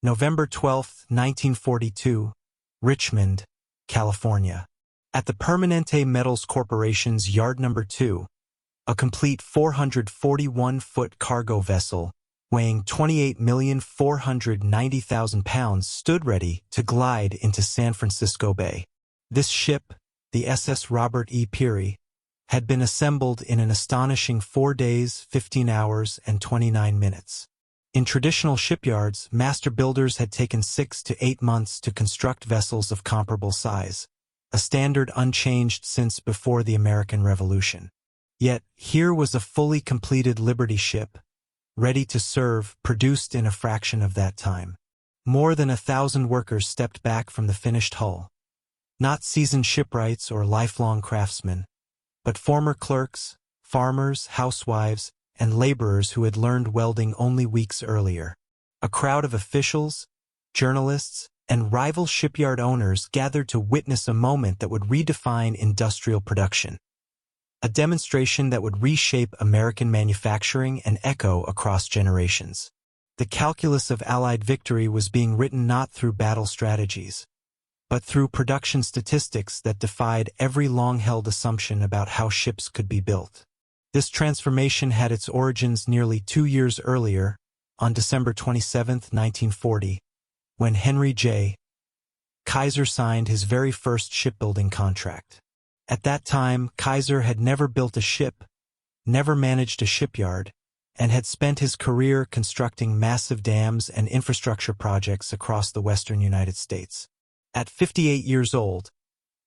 November 12, 1942, Richmond, California. At the Permanente Metals Corporation's Yard No. 2, a complete 441-foot cargo vessel weighing 28,490,000 pounds stood ready to glide into San Francisco Bay. This ship, the SS Robert E. Peary, had been assembled in an astonishing 4 days, 15 hours, and 29 minutes. In traditional shipyards, master builders had taken 6 to 8 months to construct vessels of comparable size, a standard unchanged since before the American Revolution. Yet, here was a fully completed Liberty ship, ready to serve, produced in a fraction of that time. More than 1,000 workers stepped back from the finished hull. Not seasoned shipwrights or lifelong craftsmen, but former clerks, farmers, housewives, and laborers who had learned welding only weeks earlier. A crowd of officials, journalists, and rival shipyard owners gathered to witness a moment that would redefine industrial production. A demonstration that would reshape American manufacturing and echo across generations. The calculus of Allied victory was being written not through battle strategies, but through production statistics that defied every long-held assumption about how ships could be built. This transformation had its origins nearly 2 years earlier, on December 27, 1940, when Henry Kaiser signed his very first shipbuilding contract. At that time, Kaiser had never built a ship, never managed a shipyard, and had spent his career constructing massive dams and infrastructure projects across the western United States. At 58 years old,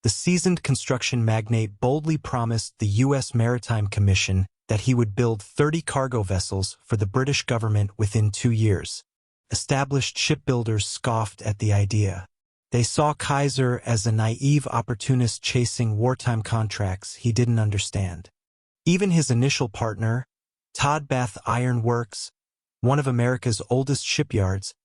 the seasoned construction magnate boldly promised the U.S. Maritime Commission that he would build 30 cargo vessels for the British government within 2 years. Established shipbuilders scoffed at the idea. They saw Kaiser as a naive opportunist chasing wartime contracts he didn't understand. Even his initial partner, Todd Bath Iron Works, one of America's oldest shipyards,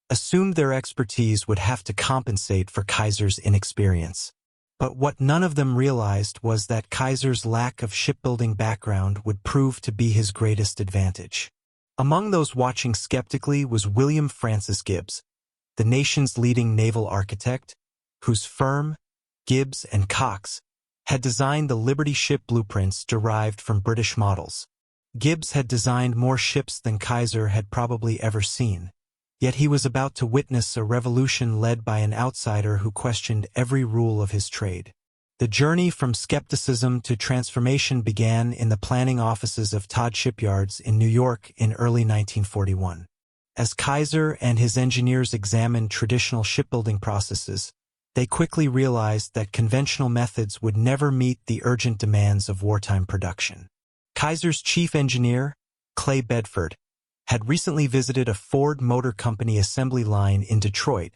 assumed their expertise would have to compensate for Kaiser's inexperience. But what none of them realized was that Kaiser's lack of shipbuilding background would prove to be his greatest advantage. Among those watching skeptically was William Francis Gibbs, the nation's leading naval architect, whose firm, Gibbs and Cox, had designed the Liberty ship blueprints derived from British models. Gibbs had designed more ships than Kaiser had probably ever seen. Yet he was about to witness a revolution led by an outsider who questioned every rule of his trade. The journey from skepticism to transformation began in the planning offices of Todd Shipyards in New York in early 1941. As Kaiser and his engineers examined traditional shipbuilding processes, they quickly realized that conventional methods would never meet the urgent demands of wartime production. Kaiser's chief engineer, Clay Bedford, had recently visited a Ford Motor Company assembly line in Detroit,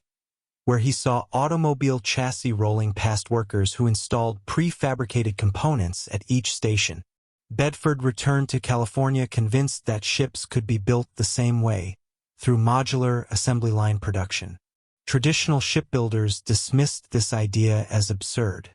where he saw automobile chassis rolling past workers who installed prefabricated components at each station. Bedford returned to California convinced that ships could be built the same way, through modular assembly line production. Traditional shipbuilders dismissed this idea as absurd.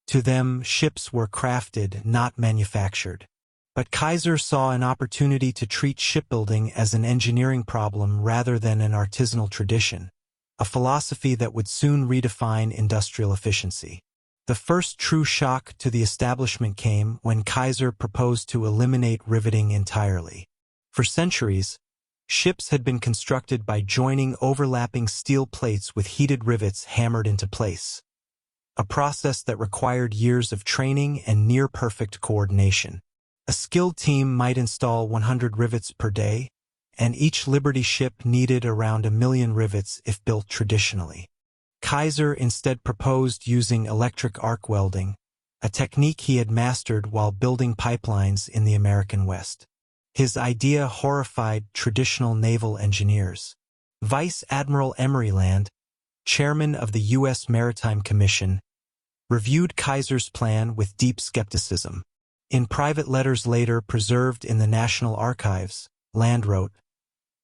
To them, ships were crafted, not manufactured. But Kaiser saw an opportunity to treat shipbuilding as an engineering problem rather than an artisanal tradition, a philosophy that would soon redefine industrial efficiency. The first true shock to the establishment came when Kaiser proposed to eliminate riveting entirely. For centuries, ships had been constructed by joining overlapping steel plates with heated rivets hammered into place, a process that required years of training and near-perfect coordination. A skilled team might install 100 rivets per day, and each Liberty ship needed around 1 million rivets if built traditionally. Kaiser instead proposed using electric arc welding, a technique he had mastered while building pipelines in the American West. His idea horrified traditional naval engineers. Vice Admiral Emory Land, chairman of the U.S. Maritime Commission, reviewed Kaiser's plan with deep skepticism. In private letters later preserved in the National Archives, Land wrote,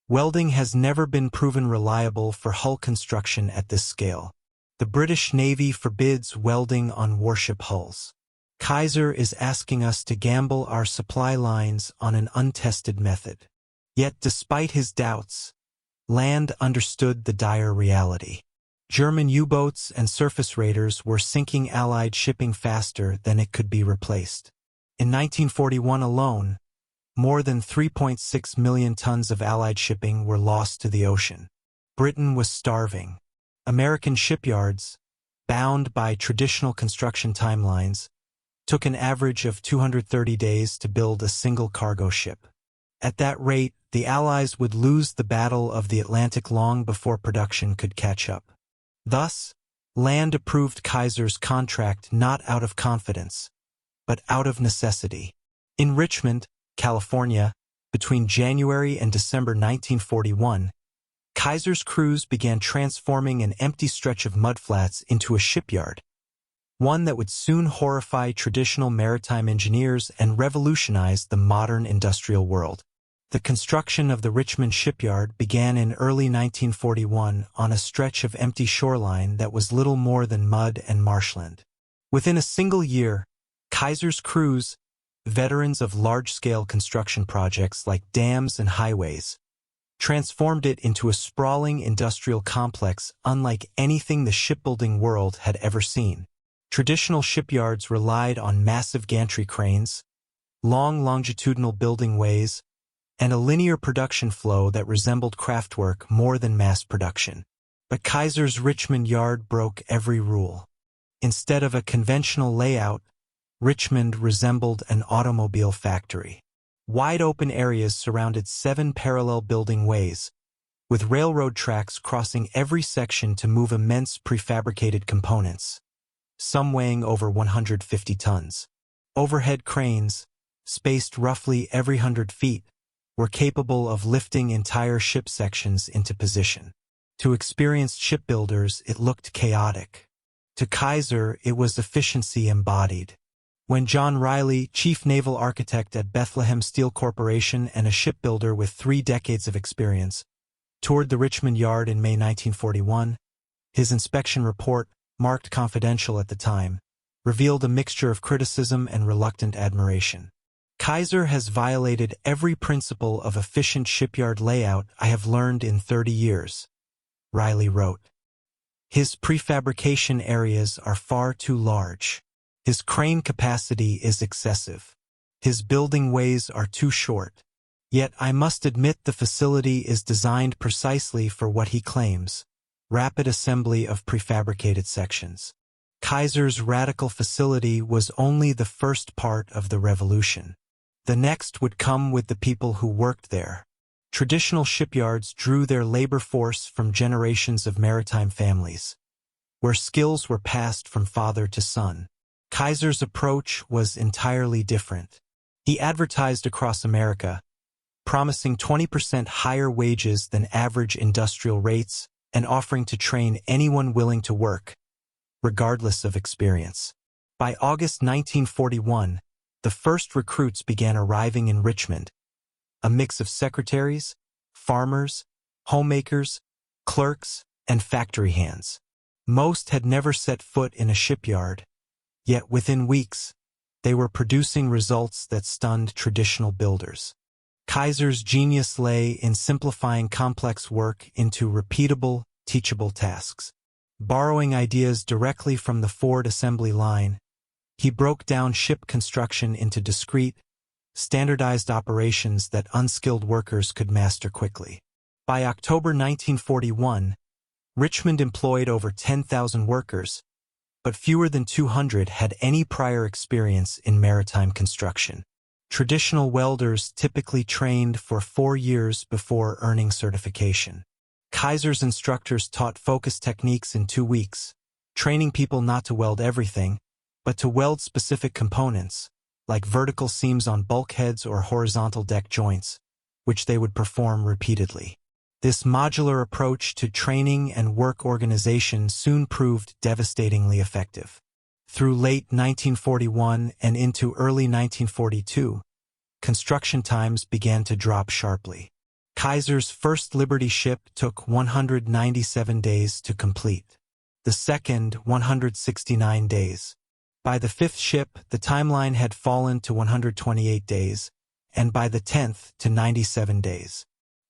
"Welding has never been proven reliable for hull construction at this scale. The British Navy forbids welding on warship hulls. Kaiser is asking us to gamble our supply lines on an untested method." Yet despite his doubts, Land understood the dire reality. German U-boats and surface raiders were sinking Allied shipping faster than it could be replaced. In 1941 alone, more than 3.6 million tons of Allied shipping were lost to the ocean. Britain was starving. American shipyards, bound by traditional construction timelines, took an average of 230 days to build a single cargo ship. At that rate, the Allies would lose the Battle of the Atlantic long before production could catch up. Thus, Land approved Kaiser's contract not out of confidence, but out of necessity. In Richmond, California, between January and December 1941, Kaiser's crews began transforming an empty stretch of mudflats into a shipyard, one that would soon horrify traditional maritime engineers and revolutionize the modern industrial world. The construction of the Richmond Shipyard began in early 1941 on a stretch of empty shoreline that was little more than mud and marshland. Within a single year, Kaiser's crews, veterans of large-scale construction projects like dams and highways, transformed it into a sprawling industrial complex unlike anything the shipbuilding world had ever seen. Traditional shipyards relied on massive gantry cranes, long longitudinal building ways, and a linear production flow that resembled craftwork more than mass production. But Kaiser's Richmond Yard broke every rule. Instead of a conventional layout, Richmond resembled an automobile factory. Wide-open areas surrounded 7 parallel building ways, with railroad tracks crossing every section to move immense prefabricated components, some weighing over 150 tons. Overhead cranes, spaced roughly every 100 feet, were capable of lifting entire ship sections into position. To experienced shipbuilders, it looked chaotic. To Kaiser, it was efficiency embodied. When John Riley, chief naval architect at Bethlehem Steel Corporation and a shipbuilder with 3 decades of experience, toured the Richmond Yard in May 1941, his inspection report, marked confidential at the time, revealed a mixture of criticism and reluctant admiration. Kaiser has violated every principle of efficient shipyard layout I have learned in 30 years, Riley wrote. His prefabrication areas are far too large. His crane capacity is excessive. His building ways are too short. Yet I must admit the facility is designed precisely for what he claims: rapid assembly of prefabricated sections. Kaiser's radical facility was only the first part of the revolution. The next would come with the people who worked there. Traditional shipyards drew their labor force from generations of maritime families, where skills were passed from father to son. Kaiser's approach was entirely different. He advertised across America, promising 20% higher wages than average industrial rates and offering to train anyone willing to work, regardless of experience. By August 1941, the first recruits began arriving in Richmond, a mix of secretaries, farmers, homemakers, clerks, and factory hands. Most had never set foot in a shipyard, yet within weeks, they were producing results that stunned traditional builders. Kaiser's genius lay in simplifying complex work into repeatable, teachable tasks. Borrowing ideas directly from the Ford assembly line, he broke down ship construction into discrete, standardized operations that unskilled workers could master quickly. By October 1941, Richmond employed over 10,000 workers, but fewer than 200 had any prior experience in maritime construction. Traditional welders typically trained for 4 years before earning certification. Kaiser's instructors taught focus techniques in 2 weeks, training people not to weld everything, but to weld specific components, like vertical seams on bulkheads or horizontal deck joints, which they would perform repeatedly. This modular approach to training and work organization soon proved devastatingly effective. Through late 1941 and into early 1942, construction times began to drop sharply. Kaiser's first Liberty ship took 197 days to complete. The second, 169 days. By the 5th ship, the timeline had fallen to 128 days, and by the 10th to 97 days.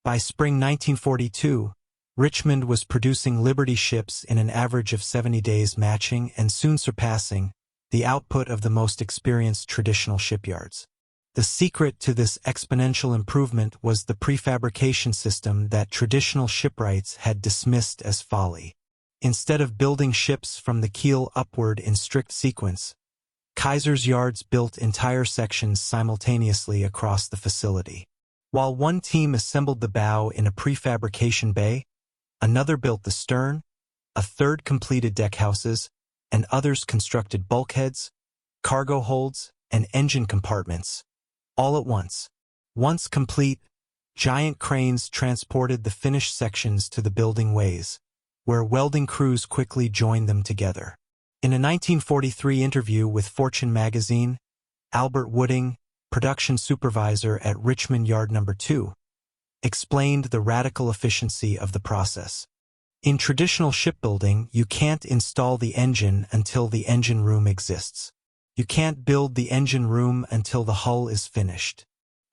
By spring 1942, Richmond was producing Liberty ships in an average of 70 days, matching and soon surpassing the output of the most experienced traditional shipyards. The secret to this exponential improvement was the prefabrication system that traditional shipwrights had dismissed as folly. Instead of building ships from the keel upward in strict sequence, Kaiser's yards built entire sections simultaneously across the facility. While one team assembled the bow in a prefabrication bay, another built the stern, a third completed deckhouses, and others constructed bulkheads, cargo holds, and engine compartments, all at once. Once complete, giant cranes transported the finished sections to the building ways, where welding crews quickly joined them together. In a 1943 interview with Fortune magazine, Albert Wooding, production supervisor at Richmond Yard No. 2, explained the radical efficiency of the process. In traditional shipbuilding, you can't install the engine until the engine room exists. You can't build the engine room until the hull is finished.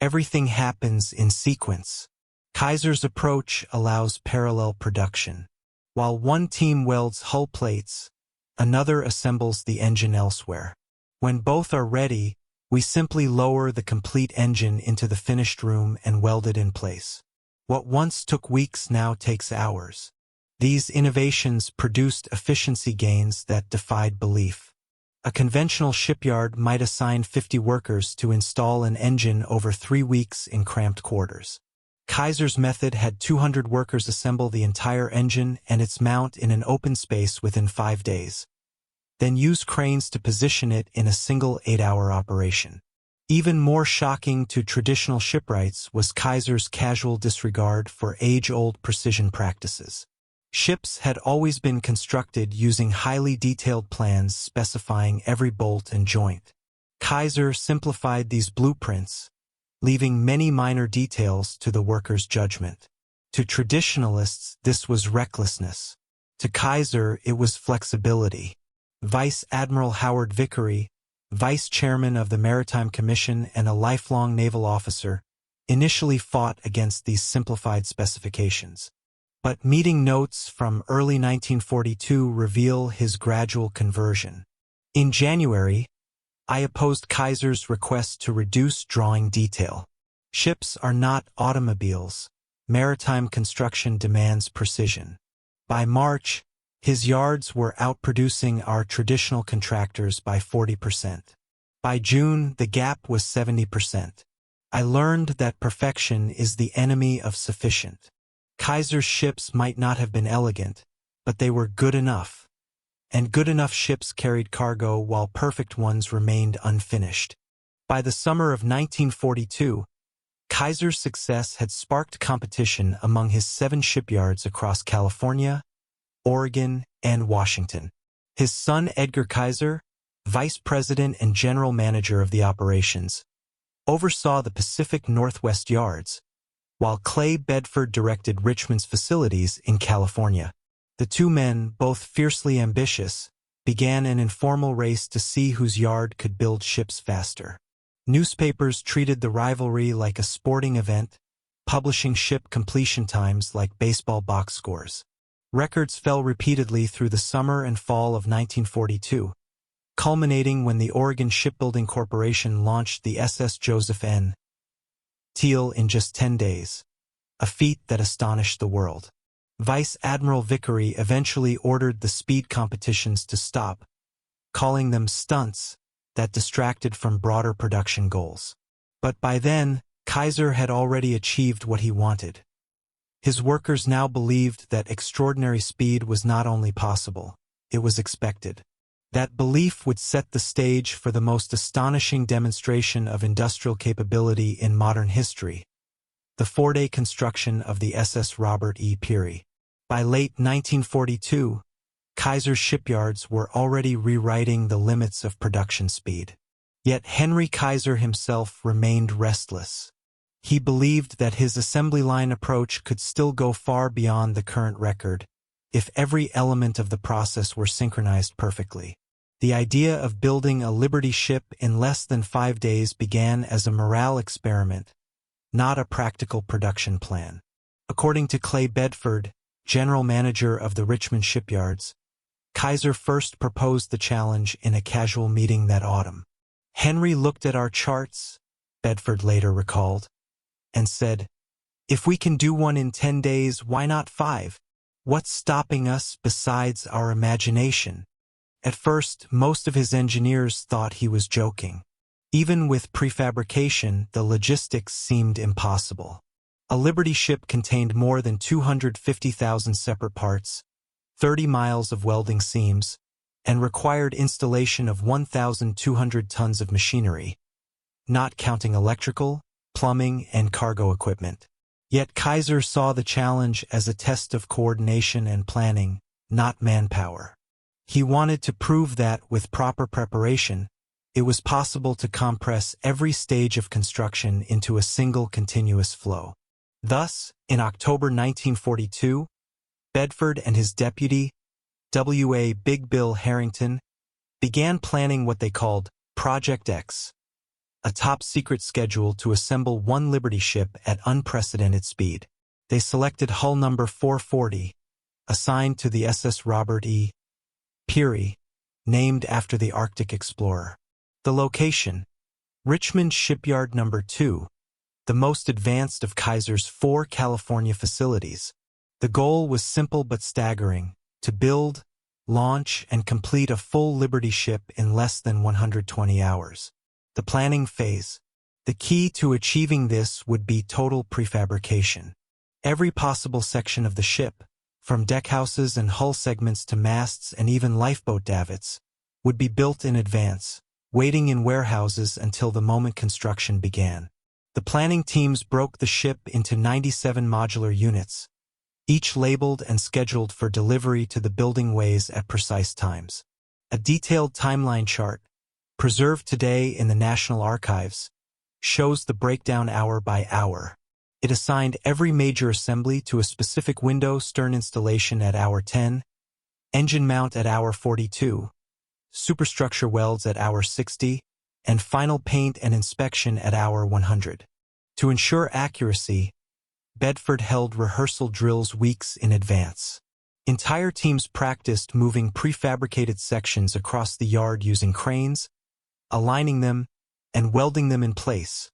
Everything happens in sequence. Kaiser's approach allows parallel production. While one team welds hull plates, another assembles the engine elsewhere. When both are ready, we simply lower the complete engine into the finished room and weld it in place. What once took weeks now takes hours. These innovations produced efficiency gains that defied belief. A conventional shipyard might assign 50 workers to install an engine over 3 weeks in cramped quarters. Kaiser's method had 200 workers assemble the entire engine and its mount in an open space within 5 days. Then use cranes to position it in a single 8-hour operation. Even more shocking to traditional shipwrights was Kaiser's casual disregard for age-old precision practices. Ships had always been constructed using highly detailed plans specifying every bolt and joint. Kaiser simplified these blueprints, leaving many minor details to the worker's judgment. To traditionalists, this was recklessness. To Kaiser, it was flexibility. Vice Admiral Howard Vickery, vice chairman of the Maritime Commission and a lifelong naval officer, initially fought against these simplified specifications. But meeting notes from early 1942 reveal his gradual conversion. In January, I opposed Kaiser's request to reduce drawing detail. Ships are not automobiles. Maritime construction demands precision. By March, his yards were outproducing our traditional contractors by 40%. By June, the gap was 70%. I learned that perfection is the enemy of sufficient. Kaiser's ships might not have been elegant, but they were good enough. And good enough ships carried cargo while perfect ones remained unfinished. By the summer of 1942, Kaiser's success had sparked competition among his 7 shipyards across California, Oregon, and Washington. His son Edgar Kaiser, vice president and general manager of the operations, oversaw the Pacific Northwest yards, while Clay Bedford directed Richmond's facilities in California. The two men, both fiercely ambitious, began an informal race to see whose yard could build ships faster. Newspapers treated the rivalry like a sporting event, publishing ship completion times like baseball box scores. Records fell repeatedly through the summer and fall of 1942, culminating when the Oregon Shipbuilding Corporation launched the SS Joseph N. Teal in just 10 days, a feat that astonished the world. Vice Admiral Vickery eventually ordered the speed competitions to stop, calling them stunts that distracted from broader production goals. But by then, Kaiser had already achieved what he wanted. His workers now believed that extraordinary speed was not only possible, it was expected. That belief would set the stage for the most astonishing demonstration of industrial capability in modern history, the 4-day construction of the SS Robert E. Peary. By late 1942, Kaiser's shipyards were already rewriting the limits of production speed. Yet Henry Kaiser himself remained restless. He believed that his assembly line approach could still go far beyond the current record, if every element of the process were synchronized perfectly. The idea of building a Liberty ship in less than 5 days began as a morale experiment, not a practical production plan. According to Clay Bedford, general manager of the Richmond Shipyards, Kaiser first proposed the challenge in a casual meeting that autumn. Henry looked at our charts, Bedford later recalled, and said, "If we can do one in 10 days, why not 5? What's stopping us besides our imagination?" At first, most of his engineers thought he was joking. Even with prefabrication, the logistics seemed impossible. A Liberty ship contained more than 250,000 separate parts, 30 miles of welding seams, and required installation of 1,200 tons of machinery, not counting electrical, plumbing, and cargo equipment. Yet Kaiser saw the challenge as a test of coordination and planning, not manpower. He wanted to prove that, with proper preparation, it was possible to compress every stage of construction into a single continuous flow. Thus, in October 1942, Bedford and his deputy, W.A. Big Bill Harrington, began planning what they called Project X, a top-secret schedule to assemble one Liberty ship at unprecedented speed. They selected hull number 440, assigned to the SS Robert E. Peary, named after the Arctic explorer. The location, Richmond Shipyard No. 2, the most advanced of Kaiser's 4 California facilities. The goal was simple but staggering: to build, launch, and complete a full Liberty ship in less than 120 hours. The planning phase. The key to achieving this would be total prefabrication. Every possible section of the ship, from deckhouses and hull segments to masts and even lifeboat davits, would be built in advance, waiting in warehouses until the moment construction began. The planning teams broke the ship into 97 modular units, each labeled and scheduled for delivery to the building ways at precise times. A detailed timeline chart, preserved today in the National Archives, shows the breakdown hour by hour. It assigned every major assembly to a specific window stern installation at hour 10, engine mount at hour 42, superstructure welds at hour 60, and final paint and inspection at hour 100. To ensure accuracy, Bedford held rehearsal drills weeks in advance. Entire teams practiced moving prefabricated sections across the yard using cranes, aligning them, and welding them in place,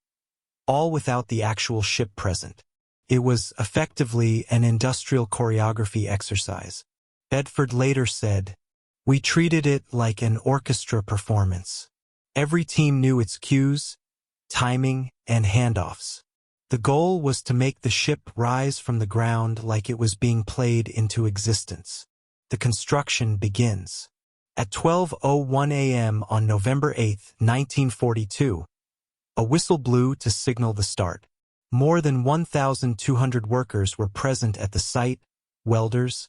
all without the actual ship present. It was effectively an industrial choreography exercise. Bedford later said, "We treated it like an orchestra performance. Every team knew its cues, timing, and handoffs. The goal was to make the ship rise from the ground like it was being played into existence." The construction begins. At 12:01 a.m. on November 8, 1942, a whistle blew to signal the start. More than 1,200 workers were present at the site: welders,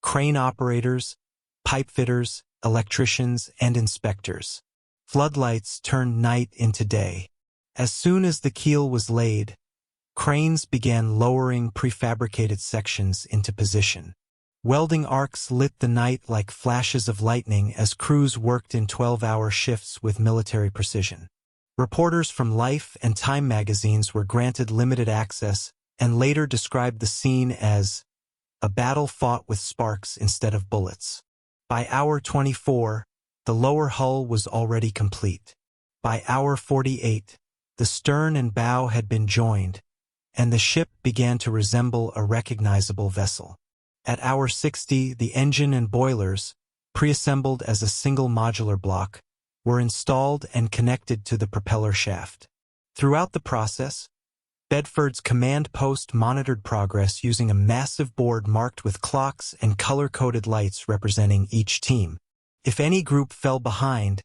crane operators, pipe fitters, electricians, and inspectors. Floodlights turned night into day. As soon as the keel was laid, cranes began lowering prefabricated sections into position. Welding arcs lit the night like flashes of lightning as crews worked in 12-hour shifts with military precision. Reporters from Life and Time magazines were granted limited access and later described the scene as a battle fought with sparks instead of bullets. By hour 24, the lower hull was already complete. By hour 48, the stern and bow had been joined, and the ship began to resemble a recognizable vessel. At hour 60, the engine and boilers, preassembled as a single modular block, were installed and connected to the propeller shaft. Throughout the process, Bedford's command post monitored progress using a massive board marked with clocks and color-coded lights representing each team. If any group fell behind,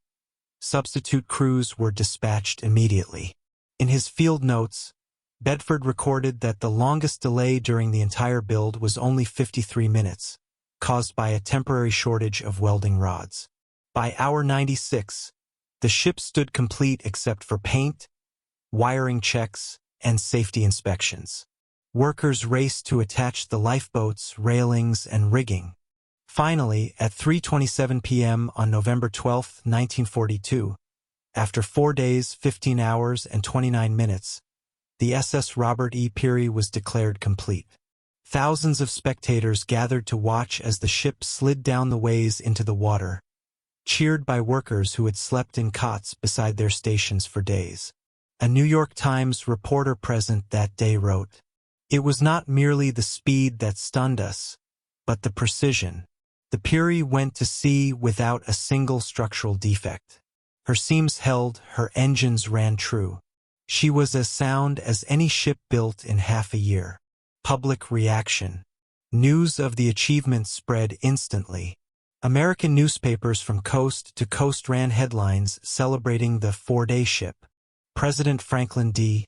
substitute crews were dispatched immediately. In his field notes, Bedford recorded that the longest delay during the entire build was only 53 minutes, caused by a temporary shortage of welding rods. By hour 96, the ship stood complete except for paint, wiring checks, and safety inspections. Workers raced to attach the lifeboats, railings, and rigging. Finally, at 3:27 p.m. on November 12, 1942, after 4 days, 15 hours, and 29 minutes, the SS Robert E. Peary was declared complete. Thousands of spectators gathered to watch as the ship slid down the ways into the water, cheered by workers who had slept in cots beside their stations for days. A New York Times reporter present that day wrote, "It was not merely the speed that stunned us, but the precision. The Peary went to sea without a single structural defect. Her seams held, her engines ran true. She was as sound as any ship built in half a year." Public reaction. News of the achievement spread instantly. American newspapers from coast to coast ran headlines celebrating the four-day ship. President Franklin D.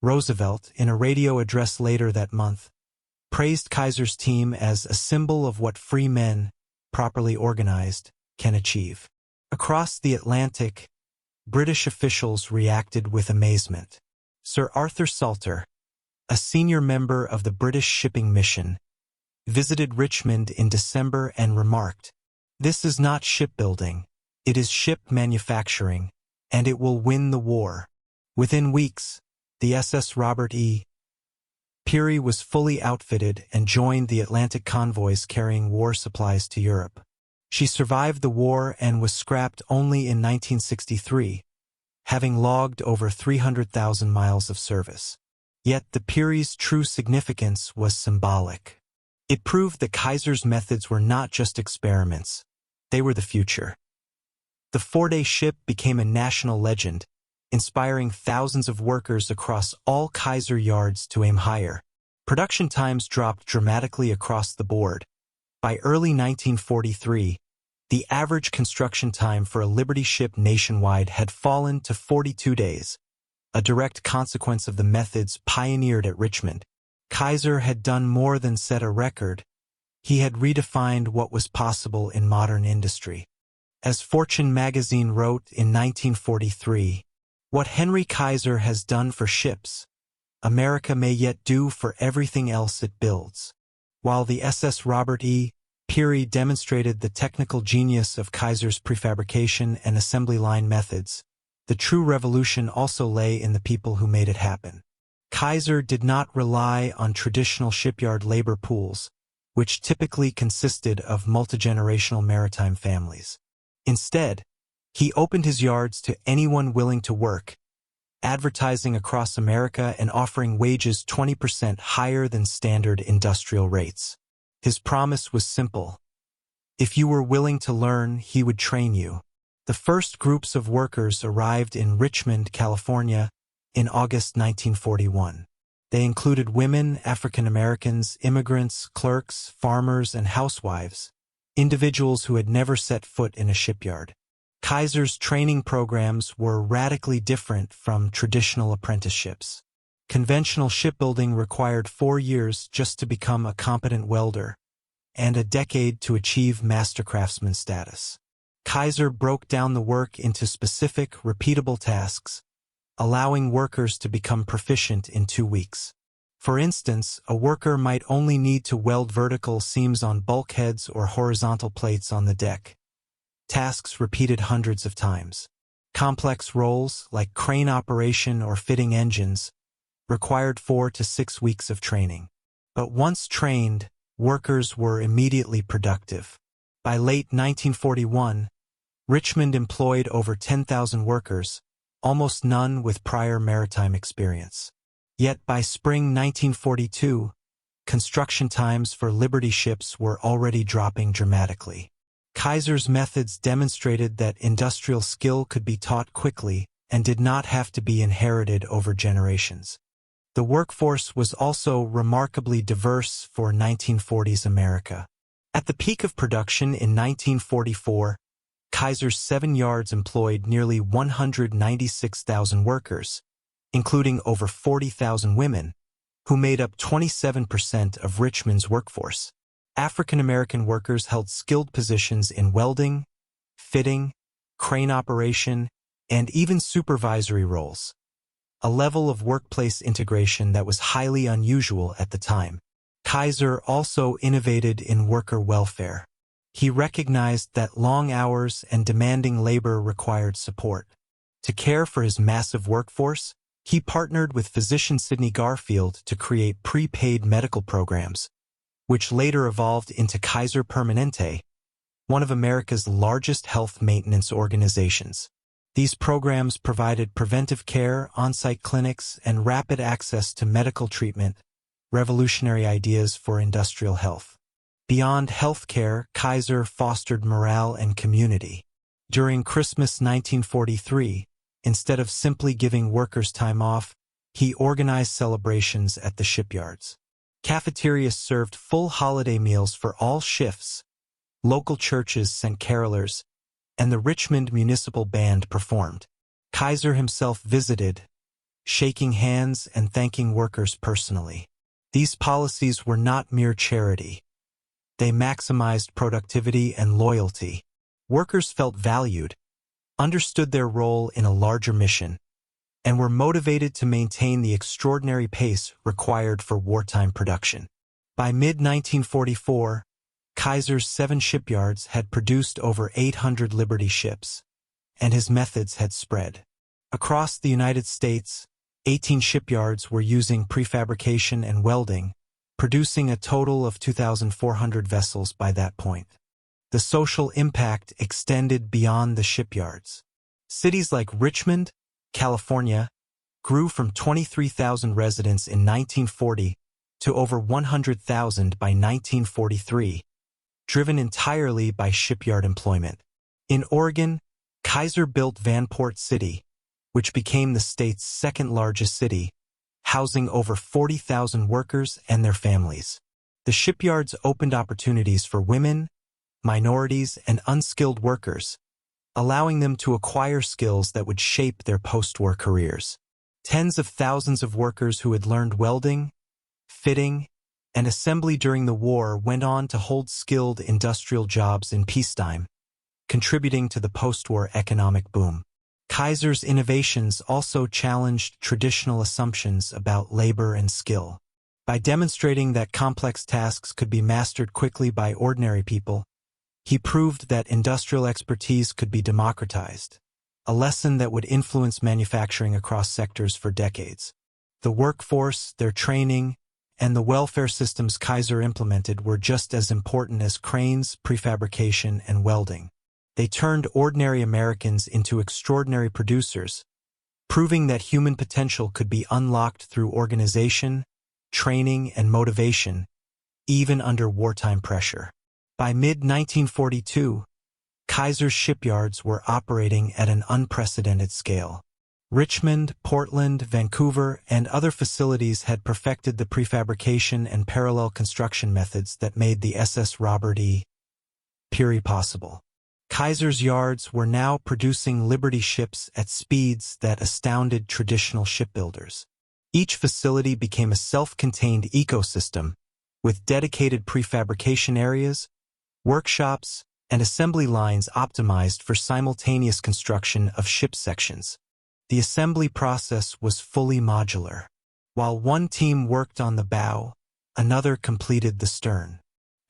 Roosevelt, in a radio address later that month, praised Kaiser's team as a symbol of what free men, properly organized, can achieve. Across the Atlantic, British officials reacted with amazement. Sir Arthur Salter, a senior member of the British shipping mission, visited Richmond in December and remarked, "This is not shipbuilding, it is ship manufacturing, and it will win the war." Within weeks, the SS Robert E. Peary was fully outfitted and joined the Atlantic convoys carrying war supplies to Europe. She survived the war and was scrapped only in 1963, having logged over 300,000 miles of service. Yet the Peary's true significance was symbolic. It proved that Kaiser's methods were not just experiments, they were the future. The four-day ship became a national legend, inspiring thousands of workers across all Kaiser yards to aim higher. Production times dropped dramatically across the board. By early 1943, the average construction time for a Liberty ship nationwide had fallen to 42 days, a direct consequence of the methods pioneered at Richmond. Kaiser had done more than set a record. He had redefined what was possible in modern industry. As Fortune magazine wrote in 1943, "What Henry Kaiser has done for ships, America may yet do for everything else it builds." While the SS Robert E. Peary demonstrated the technical genius of Kaiser's prefabrication and assembly line methods, the true revolution also lay in the people who made it happen. Kaiser did not rely on traditional shipyard labor pools, which typically consisted of multi-generational maritime families. Instead, he opened his yards to anyone willing to work, advertising across America and offering wages 20% higher than standard industrial rates. His promise was simple. If you were willing to learn, he would train you. The first groups of workers arrived in Richmond, California, in August 1941. They included women, African Americans, immigrants, clerks, farmers, and housewives, individuals who had never set foot in a shipyard. Kaiser's training programs were radically different from traditional apprenticeships. Conventional shipbuilding required 4 years just to become a competent welder, and a decade to achieve master craftsman status. Kaiser broke down the work into specific, repeatable tasks, allowing workers to become proficient in 2 weeks. For instance, a worker might only need to weld vertical seams on bulkheads or horizontal plates on the deck, tasks repeated hundreds of times. Complex roles, like crane operation or fitting engines, required 4 to 6 weeks of training. But once trained, workers were immediately productive. By late 1941, Richmond employed over 10,000 workers, almost none with prior maritime experience. Yet by spring 1942, construction times for Liberty ships were already dropping dramatically. Kaiser's methods demonstrated that industrial skill could be taught quickly and did not have to be inherited over generations. The workforce was also remarkably diverse for 1940s America. At the peak of production in 1944, Kaiser's 7 yards employed nearly 196,000 workers, including over 40,000 women, who made up 27% of Richmond's workforce. African American workers held skilled positions in welding, fitting, crane operation, and even supervisory roles, a level of workplace integration that was highly unusual at the time. Kaiser also innovated in worker welfare. He recognized that long hours and demanding labor required support. To care for his massive workforce, He partnered with physician Sidney Garfield to create prepaid medical programs, which later evolved into Kaiser Permanente, one of America's largest health maintenance organizations. These programs provided preventive care, on-site clinics, and rapid access to medical treatment, revolutionary ideas for industrial health. Beyond healthcare, Kaiser fostered morale and community. During Christmas 1943, instead of simply giving workers time off, he organized celebrations at the shipyards. Cafeterias served full holiday meals for all shifts, local churches sent carolers, and the Richmond Municipal Band performed. Kaiser himself visited, shaking hands and thanking workers personally. These policies were not mere charity. They maximized productivity and loyalty. Workers felt valued, understood their role in a larger mission, and were motivated to maintain the extraordinary pace required for wartime production. By mid-1944, Kaiser's 7 shipyards had produced over 800 Liberty ships, and his methods had spread. Across the United States, 18 shipyards were using prefabrication and welding, producing a total of 2,400 vessels by that point. The social impact extended beyond the shipyards. Cities like Richmond, California, grew from 23,000 residents in 1940 to over 100,000 by 1943, driven entirely by shipyard employment. In Oregon, Kaiser built Vanport City, which became the state's second-largest city, housing over 40,000 workers and their families. The shipyards opened opportunities for women, minorities, and unskilled workers, allowing them to acquire skills that would shape their post-war careers. Tens of thousands of workers who had learned welding, fitting, and assembly during the war went on to hold skilled industrial jobs in peacetime, contributing to the post-war economic boom. Kaiser's innovations also challenged traditional assumptions about labor and skill. By demonstrating that complex tasks could be mastered quickly by ordinary people, he proved that industrial expertise could be democratized, a lesson that would influence manufacturing across sectors for decades. The workforce, their training, and the welfare systems Kaiser implemented were just as important as cranes, prefabrication, and welding. They turned ordinary Americans into extraordinary producers, proving that human potential could be unlocked through organization, training, and motivation, even under wartime pressure. By mid-1942, Kaiser's shipyards were operating at an unprecedented scale. Richmond, Portland, Vancouver, and other facilities had perfected the prefabrication and parallel construction methods that made the SS Robert E. Peary possible. Kaiser's yards were now producing Liberty ships at speeds that astounded traditional shipbuilders. Each facility became a self-contained ecosystem, with dedicated prefabrication areas, workshops, and assembly lines optimized for simultaneous construction of ship sections. The assembly process was fully modular. While one team worked on the bow, another completed the stern.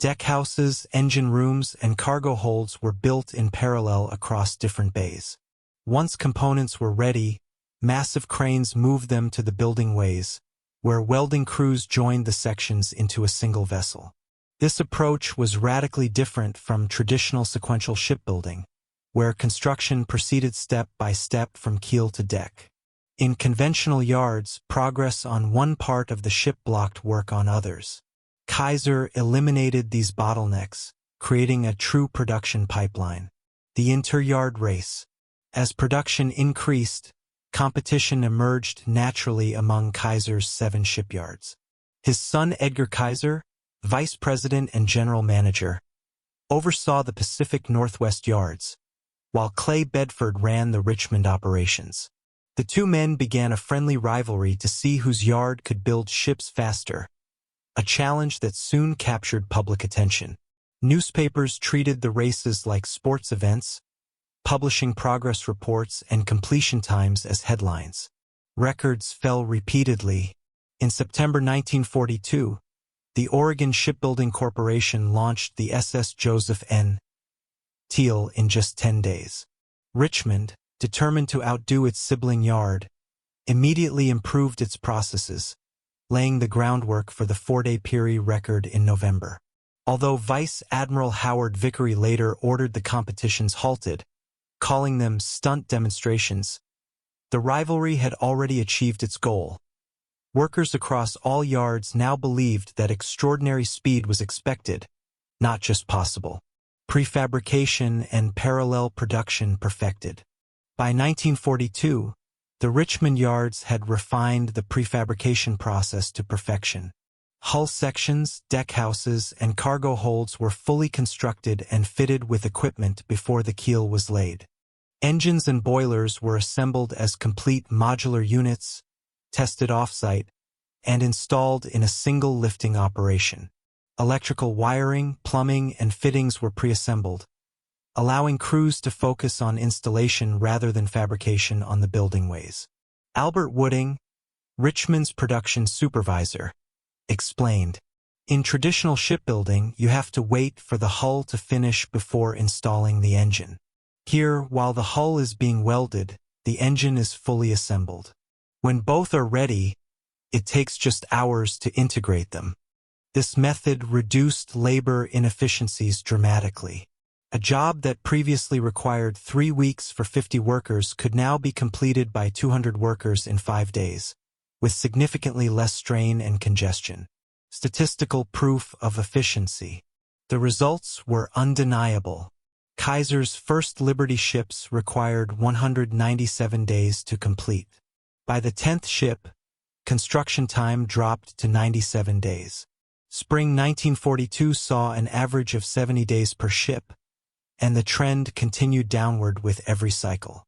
Deckhouses, engine rooms, and cargo holds were built in parallel across different bays. Once components were ready, massive cranes moved them to the building ways, where welding crews joined the sections into a single vessel. This approach was radically different from traditional sequential shipbuilding, where construction proceeded step by step from keel to deck. In conventional yards, progress on one part of the ship blocked work on others. Kaiser eliminated these bottlenecks, creating a true production pipeline. The inter-yard race. As production increased, competition emerged naturally among Kaiser's 7 shipyards. His son Edgar Kaiser, vice president and general manager, oversaw the Pacific Northwest yards, while Clay Bedford ran the Richmond operations. The two men began a friendly rivalry to see whose yard could build ships faster, a challenge that soon captured public attention. Newspapers treated the races like sports events, publishing progress reports and completion times as headlines. Records fell repeatedly. In September 1942, the Oregon Shipbuilding Corporation launched the SS Joseph N. Teal in just 10 days. Richmond, determined to outdo its sibling yard, immediately improved its processes, laying the groundwork for the 4-day Peary record in November. Although Vice Admiral Howard Vickery later ordered the competitions halted, calling them stunt demonstrations, the rivalry had already achieved its goal. Workers across all yards now believed that extraordinary speed was expected, not just possible. Prefabrication and parallel production perfected. By 1942, the Richmond yards had refined the prefabrication process to perfection. Hull sections, deckhouses, and cargo holds were fully constructed and fitted with equipment before the keel was laid. Engines and boilers were assembled as complete modular units, tested off-site, and installed in a single lifting operation. Electrical wiring, plumbing, and fittings were pre-assembled, allowing crews to focus on installation rather than fabrication on the building ways. Albert Wooding, Richmond's production supervisor, explained, "In traditional shipbuilding, you have to wait for the hull to finish before installing the engine. Here, while the hull is being welded, the engine is fully assembled. When both are ready, it takes just hours to integrate them." This method reduced labor inefficiencies dramatically. A job that previously required 3 weeks for 50 workers could now be completed by 200 workers in 5 days, with significantly less strain and congestion. Statistical proof of efficiency. The results were undeniable. Kaiser's first Liberty ships required 197 days to complete. By the 10th ship, construction time dropped to 97 days. Spring 1942 saw an average of 70 days per ship, and the trend continued downward with every cycle.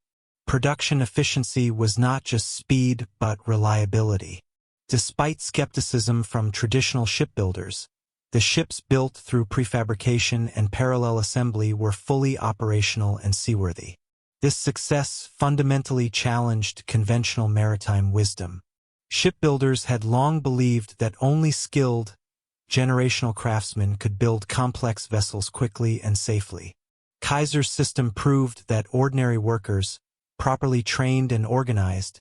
Production efficiency was not just speed but reliability. Despite skepticism from traditional shipbuilders, the ships built through prefabrication and parallel assembly were fully operational and seaworthy. This success fundamentally challenged conventional maritime wisdom. Shipbuilders had long believed that only skilled, generational craftsmen could build complex vessels quickly and safely. Kaiser's system proved that ordinary workers, properly trained and organized,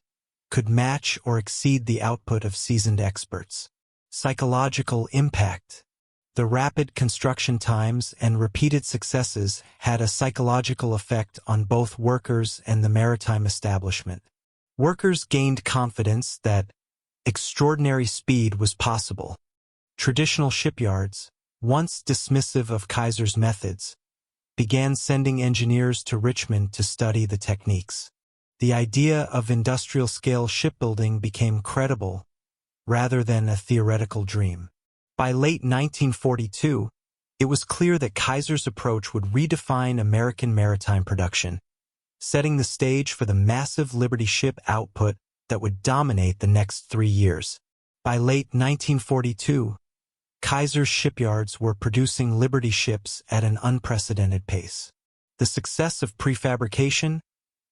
could match or exceed the output of seasoned experts. Psychological impact. The rapid construction times and repeated successes had a psychological effect on both workers and the maritime establishment. Workers gained confidence that extraordinary speed was possible. Traditional shipyards, once dismissive of Kaiser's methods, began sending engineers to Richmond to study the techniques. The idea of industrial-scale shipbuilding became credible, rather than a theoretical dream. By late 1942, it was clear that Kaiser's approach would redefine American maritime production, setting the stage for the massive Liberty ship output that would dominate the next 3 years. By late 1942, Kaiser's shipyards were producing Liberty ships at an unprecedented pace. The success of prefabrication,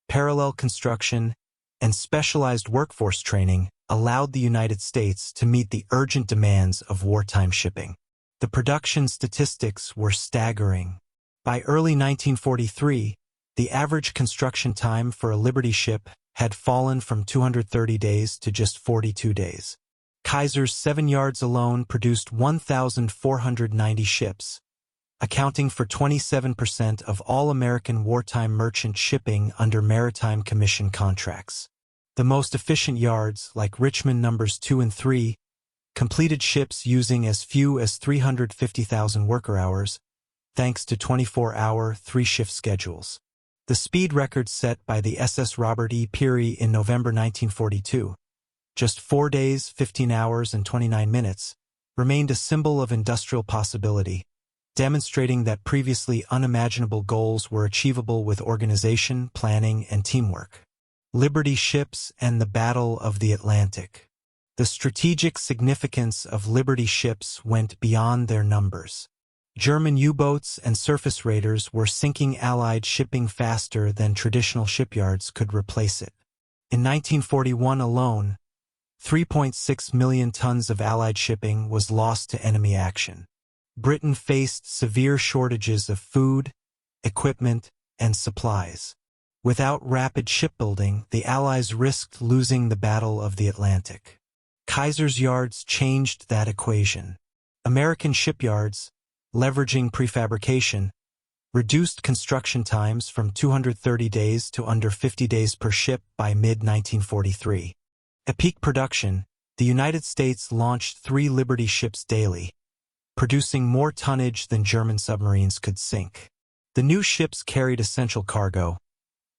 parallel construction, and specialized workforce training allowed the United States to meet the urgent demands of wartime shipping. The production statistics were staggering. By early 1943, the average construction time for a Liberty ship had fallen from 230 days to just 42 days. Kaiser's 7 yards alone produced 1,490 ships, accounting for 27% of all American wartime merchant shipping under maritime commission contracts. The most efficient yards, like Richmond Numbers 2 and 3, completed ships using as few as 350,000 worker hours, thanks to 24-hour, 3-shift schedules. The speed record set by the SS Robert E. Peary in November 1942, just 4 days, 15 hours, and 29 minutes, remained a symbol of industrial possibility, demonstrating that previously unimaginable goals were achievable with organization, planning, and teamwork. Liberty ships and the Battle of the Atlantic. The strategic significance of Liberty ships went beyond their numbers. German U-boats and surface raiders were sinking Allied shipping faster than traditional shipyards could replace it. In 1941 alone, 3.6 million tons of Allied shipping was lost to enemy action. Britain faced severe shortages of food, equipment, and supplies. Without rapid shipbuilding, the Allies risked losing the Battle of the Atlantic. Kaiser's yards changed that equation. American shipyards, leveraging prefabrication, reduced construction times from 230 days to under 50 days per ship by mid-1943. At peak production, the United States launched 3 Liberty ships daily, producing more tonnage than German submarines could sink. The new ships carried essential cargo,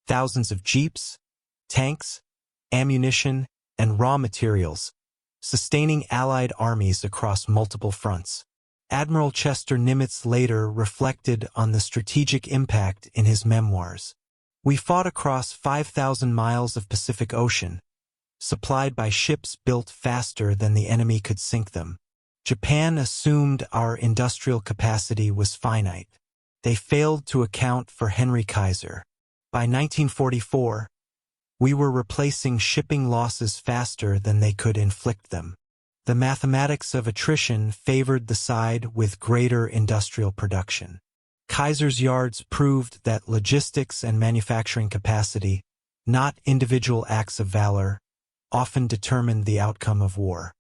thousands of jeeps, tanks, ammunition, and raw materials, sustaining Allied armies across multiple fronts. Admiral Chester Nimitz later reflected on the strategic impact in his memoirs. "We fought across 5,000 miles of Pacific Ocean, supplied by ships built faster than the enemy could sink them. Japan assumed our industrial capacity was finite. They failed to account for Henry Kaiser. By 1944, we were replacing shipping losses faster than they could inflict them. The mathematics of attrition favored the side with greater industrial production. Kaiser's yards proved that logistics and manufacturing capacity, not individual acts of valor, often determined the outcome of war."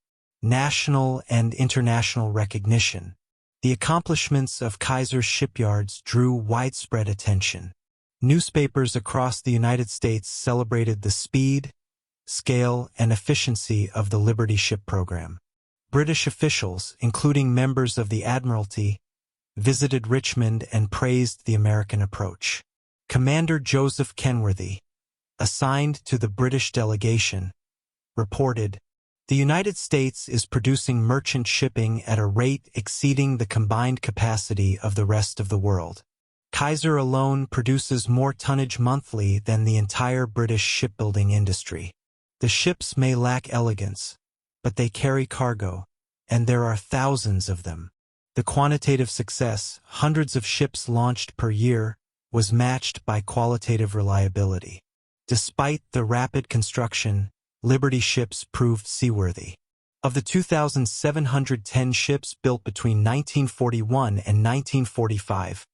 National and international recognition. The accomplishments of Kaiser's shipyards drew widespread attention. Newspapers across the United States celebrated the speed, scale, and efficiency of the Liberty ship program. British officials, including members of the Admiralty, visited Richmond and praised the American approach. Commander Joseph Kenworthy, assigned to the British delegation, reported, "The United States is producing merchant shipping at a rate exceeding the combined capacity of the rest of the world. Kaiser alone produces more tonnage monthly than the entire British shipbuilding industry. The ships may lack elegance, but they carry cargo, and there are thousands of them." The quantitative success, hundreds of ships launched per year, was matched by qualitative reliability. Despite the rapid construction, Liberty ships proved seaworthy. Of the 2,710 ships built between 1941 and 1945,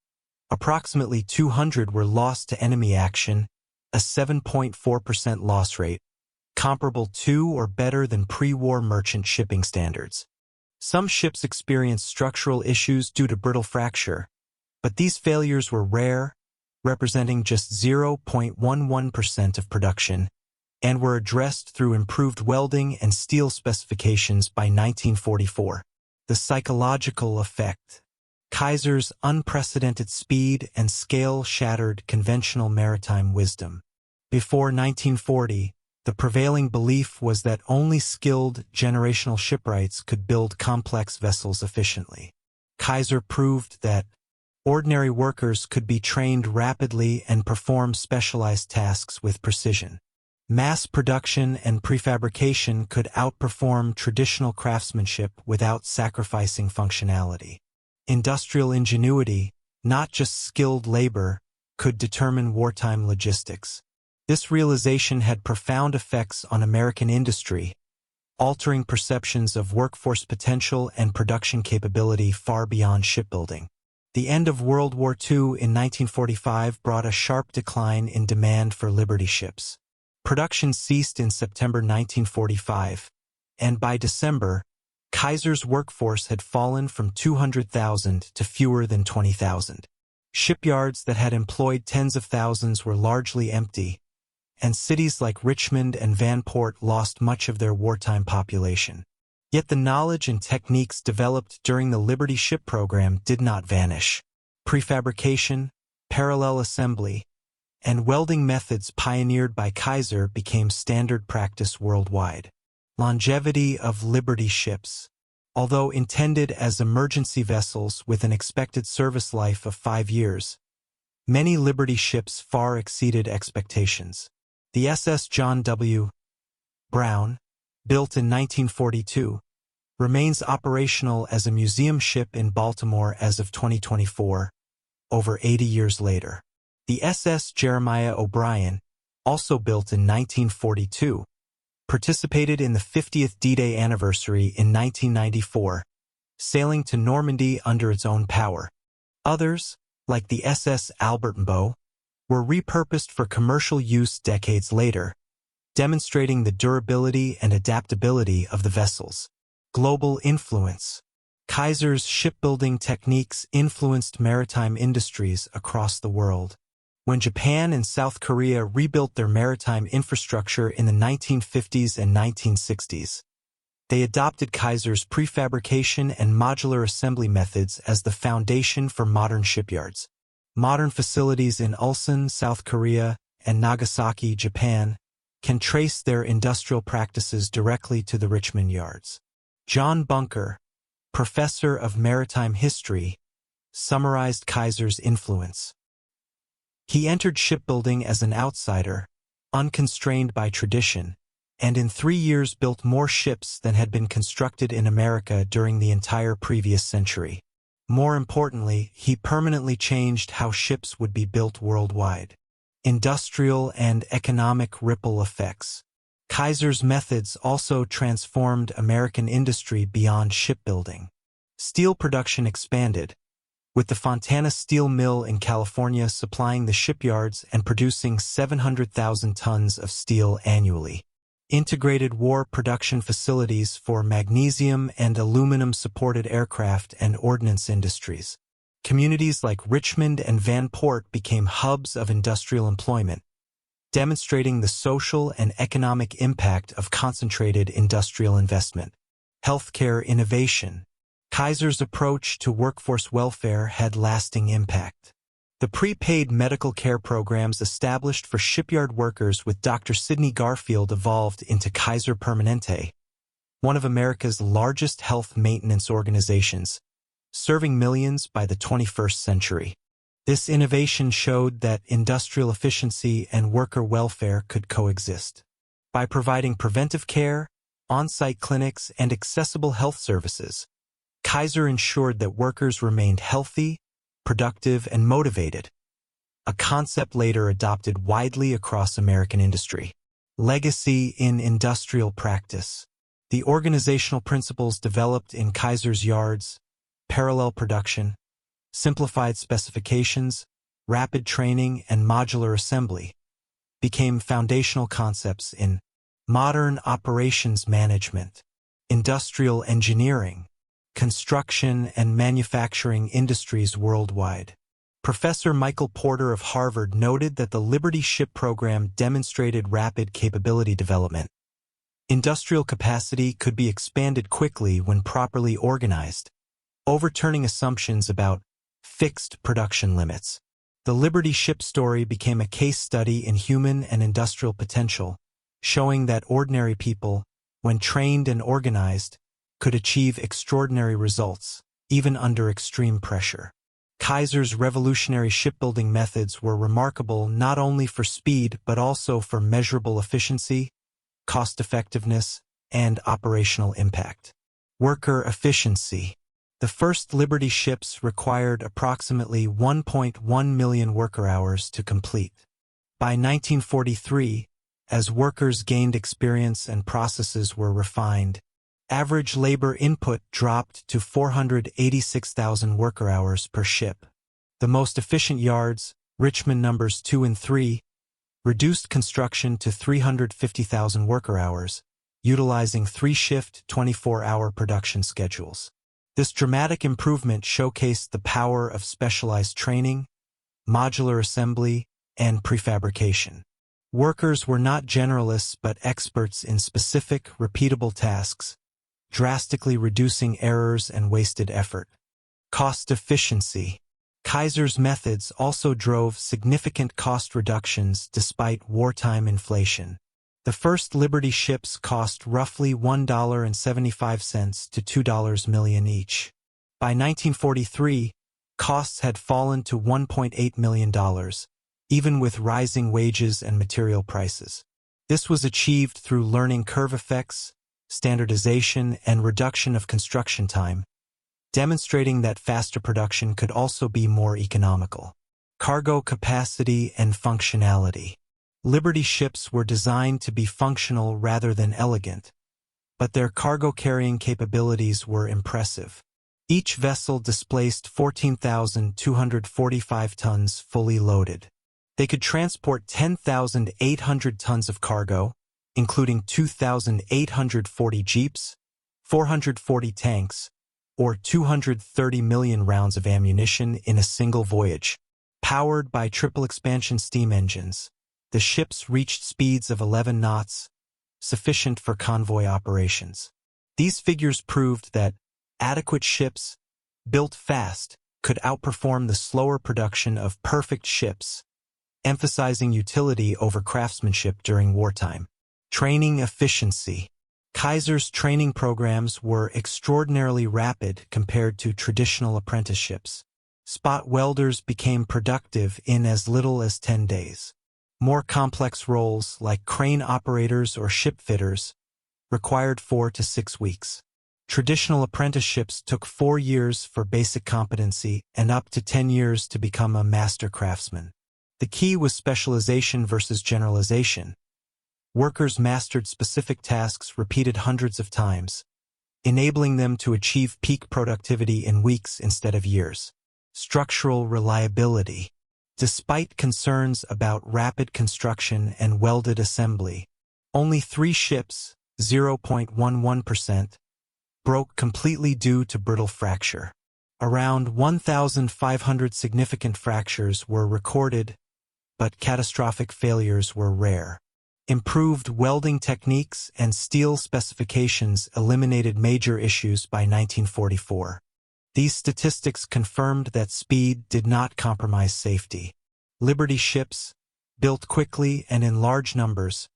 approximately 200 were lost to enemy action, a 7.4% loss rate, comparable to or better than pre-war merchant shipping standards. Some ships experienced structural issues due to brittle fracture, but these failures were rare, representing just 0.11% of production, and were addressed through improved welding and steel specifications by 1944. The psychological effect. Kaiser's unprecedented speed and scale shattered conventional maritime wisdom. Before 1940, the prevailing belief was that only skilled generational shipwrights could build complex vessels efficiently. Kaiser proved that ordinary workers could be trained rapidly and perform specialized tasks with precision. Mass production and prefabrication could outperform traditional craftsmanship without sacrificing functionality. Industrial ingenuity, not just skilled labor, could determine wartime logistics. This realization had profound effects on American industry, altering perceptions of workforce potential and production capability far beyond shipbuilding. The end of World War II in 1945 brought a sharp decline in demand for Liberty ships. Production ceased in September 1945, and by December, Kaiser's workforce had fallen from 200,000 to fewer than 20,000. Shipyards that had employed tens of thousands were largely empty, and cities like Richmond and Vanport lost much of their wartime population. Yet the knowledge and techniques developed during the Liberty ship program did not vanish. Prefabrication, parallel assembly, and welding methods pioneered by Kaiser became standard practice worldwide. Longevity of Liberty ships. Although intended as emergency vessels with an expected service life of 5 years, many Liberty ships far exceeded expectations. The SS John W. Brown, built in 1942, remains operational as a museum ship in Baltimore as of 2024, over 80 years later. The SS Jeremiah O'Brien, also built in 1942, participated in the 50th D-Day anniversary in 1994, sailing to Normandy under its own power. Others, like the SS Alberton Bow, were repurposed for commercial use decades later, demonstrating the durability and adaptability of the vessels. Global influence. Kaiser's shipbuilding techniques influenced maritime industries across the world. When Japan and South Korea rebuilt their maritime infrastructure in the 1950s and 1960s, they adopted Kaiser's prefabrication and modular assembly methods as the foundation for modern shipyards. Modern facilities in Ulsan, South Korea, and Nagasaki, Japan, can trace their industrial practices directly to the Richmond yards. John Bunker, professor of maritime history, summarized Kaiser's influence. He entered shipbuilding as an outsider, unconstrained by tradition, and in 3 years built more ships than had been constructed in America during the entire previous century. More importantly, he permanently changed how ships would be built worldwide. Industrial and economic ripple effects. Kaiser's methods also transformed American industry beyond shipbuilding. Steel production expanded, with the Fontana Steel Mill in California supplying the shipyards and producing 700,000 tons of steel annually. Integrated war production facilities for magnesium and aluminum-supported aircraft and ordnance industries. Communities like Richmond and Van Port became hubs of industrial employment, demonstrating the social and economic impact of concentrated industrial investment. Healthcare innovation. Kaiser's approach to workforce welfare had lasting impact. The prepaid medical care programs established for shipyard workers with Dr. Sidney Garfield evolved into Kaiser Permanente, one of America's largest health maintenance organizations, serving millions by the 21st century. This innovation showed that industrial efficiency and worker welfare could coexist. By providing preventive care, on-site clinics, and accessible health services, Kaiser ensured that workers remained healthy, productive, and motivated, a concept later adopted widely across American industry. Legacy in industrial practice. The organizational principles developed in Kaiser's yards, parallel production, simplified specifications, rapid training, and modular assembly, became foundational concepts in modern operations management, industrial engineering, construction and manufacturing industries worldwide. Professor Michael Porter of Harvard noted that the Liberty ship program demonstrated rapid capability development. Industrial capacity could be expanded quickly when properly organized, overturning assumptions about fixed production limits. The Liberty ship story became a case study in human and industrial potential, showing that ordinary people, when trained and organized, could achieve extraordinary results, even under extreme pressure. Kaiser's revolutionary shipbuilding methods were remarkable not only for speed but also for measurable efficiency, cost-effectiveness, and operational impact. Worker efficiency. The first Liberty ships required approximately 1.1 million worker hours to complete. By 1943, as workers gained experience and processes were refined, average labor input dropped to 486,000 worker hours per ship. The most efficient yards, Richmond numbers 2 and 3, reduced construction to 350,000 worker hours, utilizing 3-shift, 24-hour production schedules. This dramatic improvement showcased the power of specialized training, modular assembly, and prefabrication. Workers were not generalists but experts in specific, repeatable tasks, drastically reducing errors and wasted effort. Cost efficiency. Kaiser's methods also drove significant cost reductions despite wartime inflation. The first Liberty ships cost roughly $1.75 to $2 million each. By 1943, costs had fallen to $1.8 million, even with rising wages and material prices. This was achieved through learning curve effects, standardization, and reduction of construction time, demonstrating that faster production could also be more economical. Cargo capacity and functionality. Liberty ships were designed to be functional rather than elegant, but their cargo-carrying capabilities were impressive. Each vessel displaced 14,245 tons fully loaded. They could transport 10,800 tons of cargo, including 2,840 jeeps, 440 tanks, or 230 million rounds of ammunition in a single voyage. Powered by triple expansion steam engines, the ships reached speeds of 11 knots, sufficient for convoy operations. These figures proved that adequate ships, built fast, could outperform the slower production of perfect ships, emphasizing utility over craftsmanship during wartime. Training efficiency. Kaiser's training programs were extraordinarily rapid compared to traditional apprenticeships. Spot welders became productive in as little as 10 days. More complex roles, like crane operators or ship fitters, required 4 to 6 weeks. Traditional apprenticeships took 4 years for basic competency and up to 10 years to become a master craftsman. The key was specialization versus generalization. Workers mastered specific tasks repeated hundreds of times, enabling them to achieve peak productivity in weeks instead of years. Structural reliability. Despite concerns about rapid construction and welded assembly, only 3 ships, 0.11%, broke completely due to brittle fracture. Around 1,500 significant fractures were recorded, but catastrophic failures were rare. Improved welding techniques and steel specifications eliminated major issues by 1944. These statistics confirmed that speed did not compromise safety. Liberty ships, built quickly and in large numbers,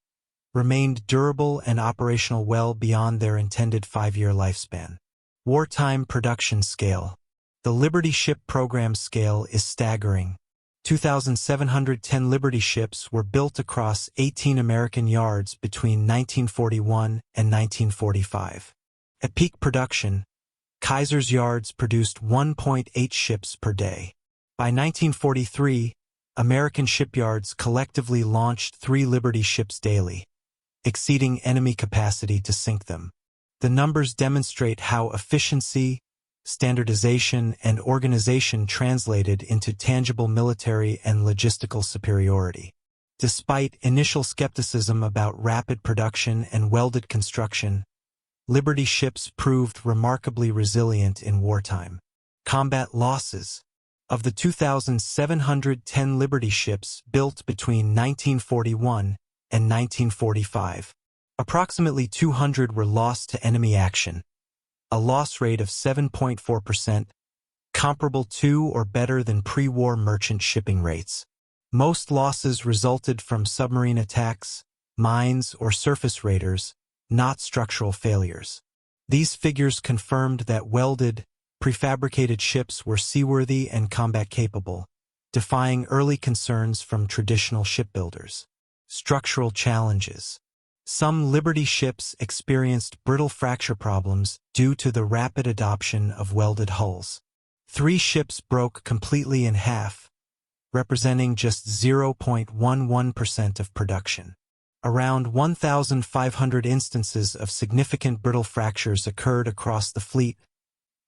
remained durable and operational well beyond their intended 5-year lifespan. Wartime production scale. The Liberty ship program scale is staggering. 2,710 Liberty ships were built across 18 American yards between 1941 and 1945. At peak production, Kaiser's yards produced 1.8 ships per day. By 1943, American shipyards collectively launched 3 Liberty ships daily, exceeding enemy capacity to sink them. The numbers demonstrate how efficiency, standardization, and organization translated into tangible military and logistical superiority. Despite initial skepticism about rapid production and welded construction, Liberty ships proved remarkably resilient in wartime. Combat losses. Of the 2,710 Liberty ships built between 1941 and 1945, approximately 200 were lost to enemy action, a loss rate of 7.4%, comparable to or better than pre-war merchant shipping rates. Most losses resulted from submarine attacks, mines, or surface raiders, not structural failures. These figures confirmed that welded, prefabricated ships were seaworthy and combat-capable, defying early concerns from traditional shipbuilders. Structural challenges. Some Liberty ships experienced brittle fracture problems due to the rapid adoption of welded hulls. 3 ships broke completely in half, representing just 0.11% of production. Around 1,500 instances of significant brittle fractures occurred across the fleet,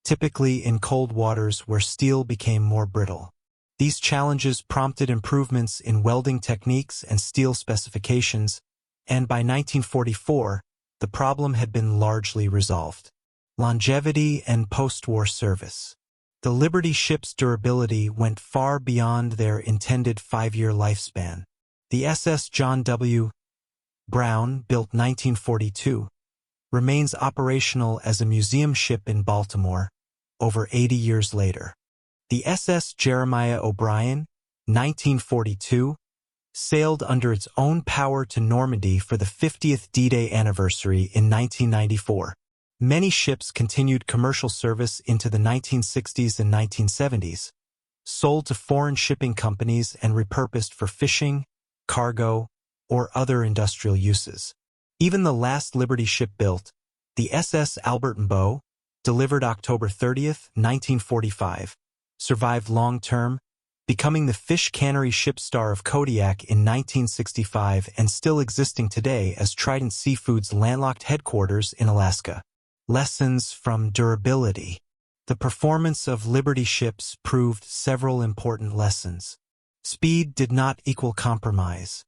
typically in cold waters where steel became more brittle. These challenges prompted improvements in welding techniques and steel specifications, and by 1944, the problem had been largely resolved. Longevity and post-war service. The Liberty ships' durability went far beyond their intended 5-year lifespan. The SS John W. Brown, built 1942, remains operational as a museum ship in Baltimore, over 80 years later. The SS Jeremiah O'Brien, 1942, sailed under its own power to Normandy for the 50th D-Day anniversary in 1994. Many ships continued commercial service into the 1960s and 1970s, sold to foreign shipping companies and repurposed for fishing, cargo, or other industrial uses. Even the last Liberty ship built, the SS Albert Mbo, delivered October 30, 1945, survived long-term, becoming the fish cannery ship star of Kodiak in 1965 and still existing today as Trident Seafood's landlocked headquarters in Alaska. Lessons from durability. The performance of Liberty ships proved several important lessons. Speed did not equal compromise.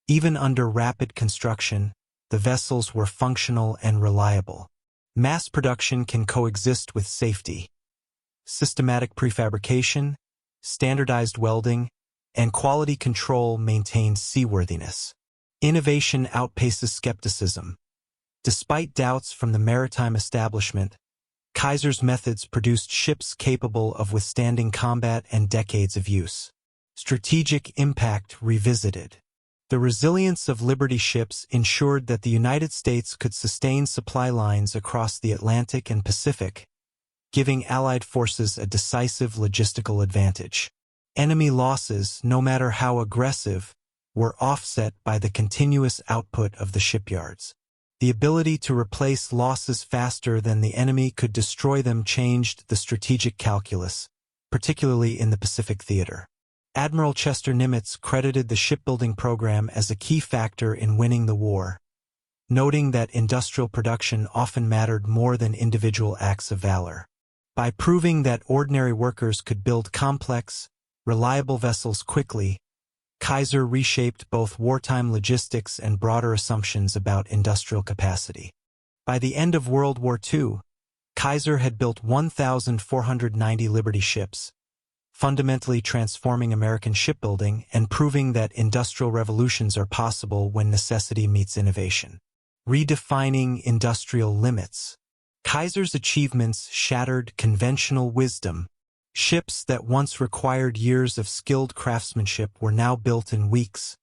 Even under rapid construction, the vessels were functional and reliable. Mass production can coexist with safety. Systematic prefabrication, standardized welding, and quality control maintained seaworthiness. Innovation outpaces skepticism. Despite doubts from the maritime establishment, Kaiser's methods produced ships capable of withstanding combat and decades of use. Strategic impact revisited. The resilience of Liberty ships ensured that the United States could sustain supply lines across the Atlantic and Pacific, giving Allied forces a decisive logistical advantage. Enemy losses, no matter how aggressive, were offset by the continuous output of the shipyards. The ability to replace losses faster than the enemy could destroy them changed the strategic calculus, particularly in the Pacific theater. Admiral Chester Nimitz credited the shipbuilding program as a key factor in winning the war, noting that industrial production often mattered more than individual acts of valor. By proving that ordinary workers could build complex, reliable vessels quickly, Kaiser reshaped both wartime logistics and broader assumptions about industrial capacity. By the end of World War II, Kaiser had built 1,490 Liberty ships, fundamentally transforming American shipbuilding and proving that industrial revolutions are possible when necessity meets innovation. Redefining industrial limits. Kaiser's achievements shattered conventional wisdom. Ships that once required years of skilled craftsmanship were now built in weeks,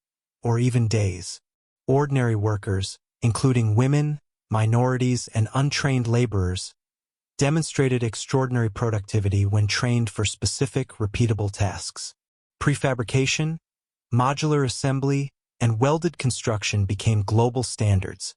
or even days. Ordinary workers, including women, minorities, and untrained laborers, demonstrated extraordinary productivity when trained for specific, repeatable tasks. Prefabrication, modular assembly, and welded construction became global standards,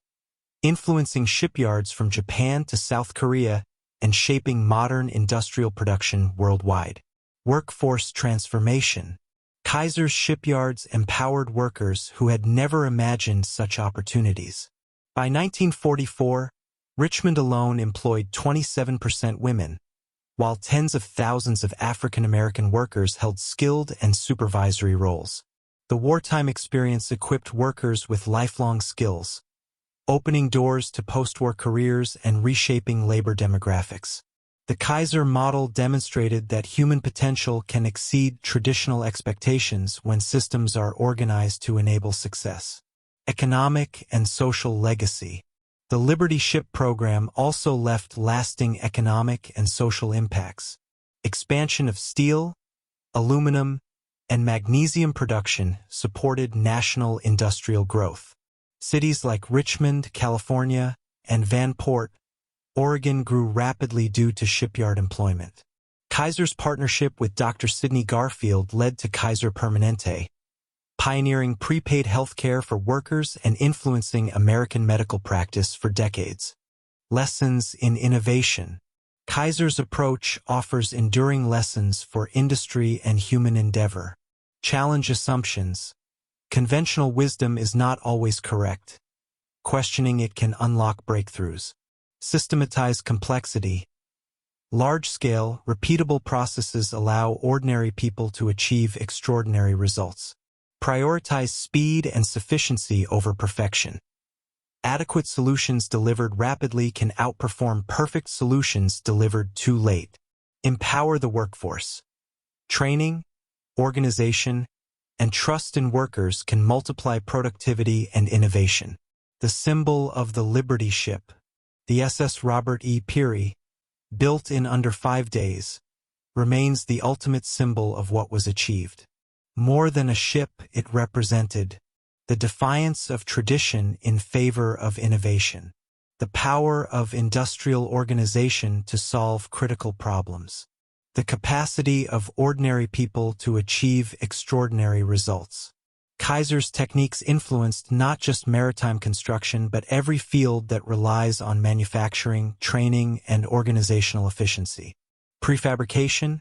influencing shipyards from Japan to South Korea and shaping modern industrial production worldwide. Workforce transformation. Kaiser's shipyards empowered workers who had never imagined such opportunities. By 1944, Richmond alone employed 27% women, while tens of thousands of African American workers held skilled and supervisory roles. The wartime experience equipped workers with lifelong skills, opening doors to post-war careers and reshaping labor demographics. The Kaiser model demonstrated that human potential can exceed traditional expectations when systems are organized to enable success. Economic and social legacy. The Liberty Ship program also left lasting economic and social impacts. Expansion of steel, aluminum, and magnesium production supported national industrial growth. Cities like Richmond, California, and Vanport, Oregon grew rapidly due to shipyard employment. Kaiser's partnership with Dr. Sidney Garfield led to Kaiser Permanente, pioneering prepaid health care for workers and influencing American medical practice for decades. Lessons in innovation. Kaiser's approach offers enduring lessons for industry and human endeavor. Challenge assumptions. Conventional wisdom is not always correct. Questioning it can unlock breakthroughs. Systematize complexity. Large-scale, repeatable processes allow ordinary people to achieve extraordinary results. Prioritize speed and sufficiency over perfection. Adequate solutions delivered rapidly can outperform perfect solutions delivered too late. Empower the workforce. Training, organization, and trust in workers can multiply productivity and innovation. The symbol of the Liberty ship, the SS Robert E. Peary, built in under 5 days, remains the ultimate symbol of what was achieved. More than a ship, it represented the defiance of tradition in favor of innovation, the power of industrial organization to solve critical problems, the capacity of ordinary people to achieve extraordinary results. Kaiser's techniques influenced not just maritime construction but every field that relies on manufacturing, training, and organizational efficiency. Prefabrication,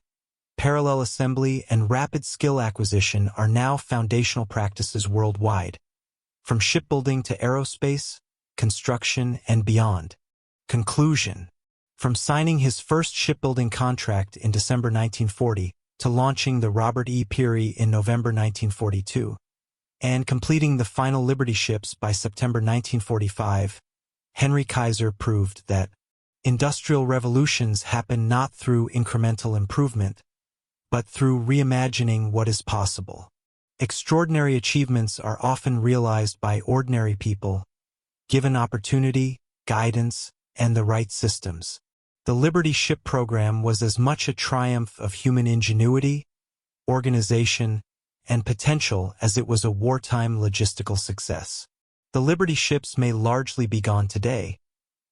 parallel assembly, and rapid skill acquisition are now foundational practices worldwide, from shipbuilding to aerospace, construction, and beyond. Conclusion. From signing his first shipbuilding contract in December 1940 to launching the Robert E. Peary in November 1942, and completing the final Liberty ships by September 1945, Henry Kaiser proved that industrial revolutions happen not through incremental improvement, but through reimagining what is possible. Extraordinary achievements are often realized by ordinary people, given opportunity, guidance, and the right systems. The Liberty ship program was as much a triumph of human ingenuity, organization, and potential as it was a wartime logistical success. The Liberty ships may largely be gone today,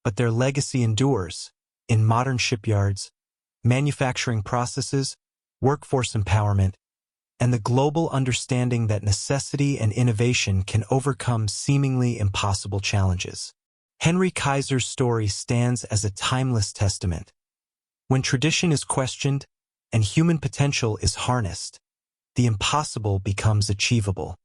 but their legacy endures in modern shipyards, manufacturing processes, workforce empowerment, and the global understanding that necessity and innovation can overcome seemingly impossible challenges. Henry Kaiser's story stands as a timeless testament. When tradition is questioned and human potential is harnessed, the impossible becomes achievable.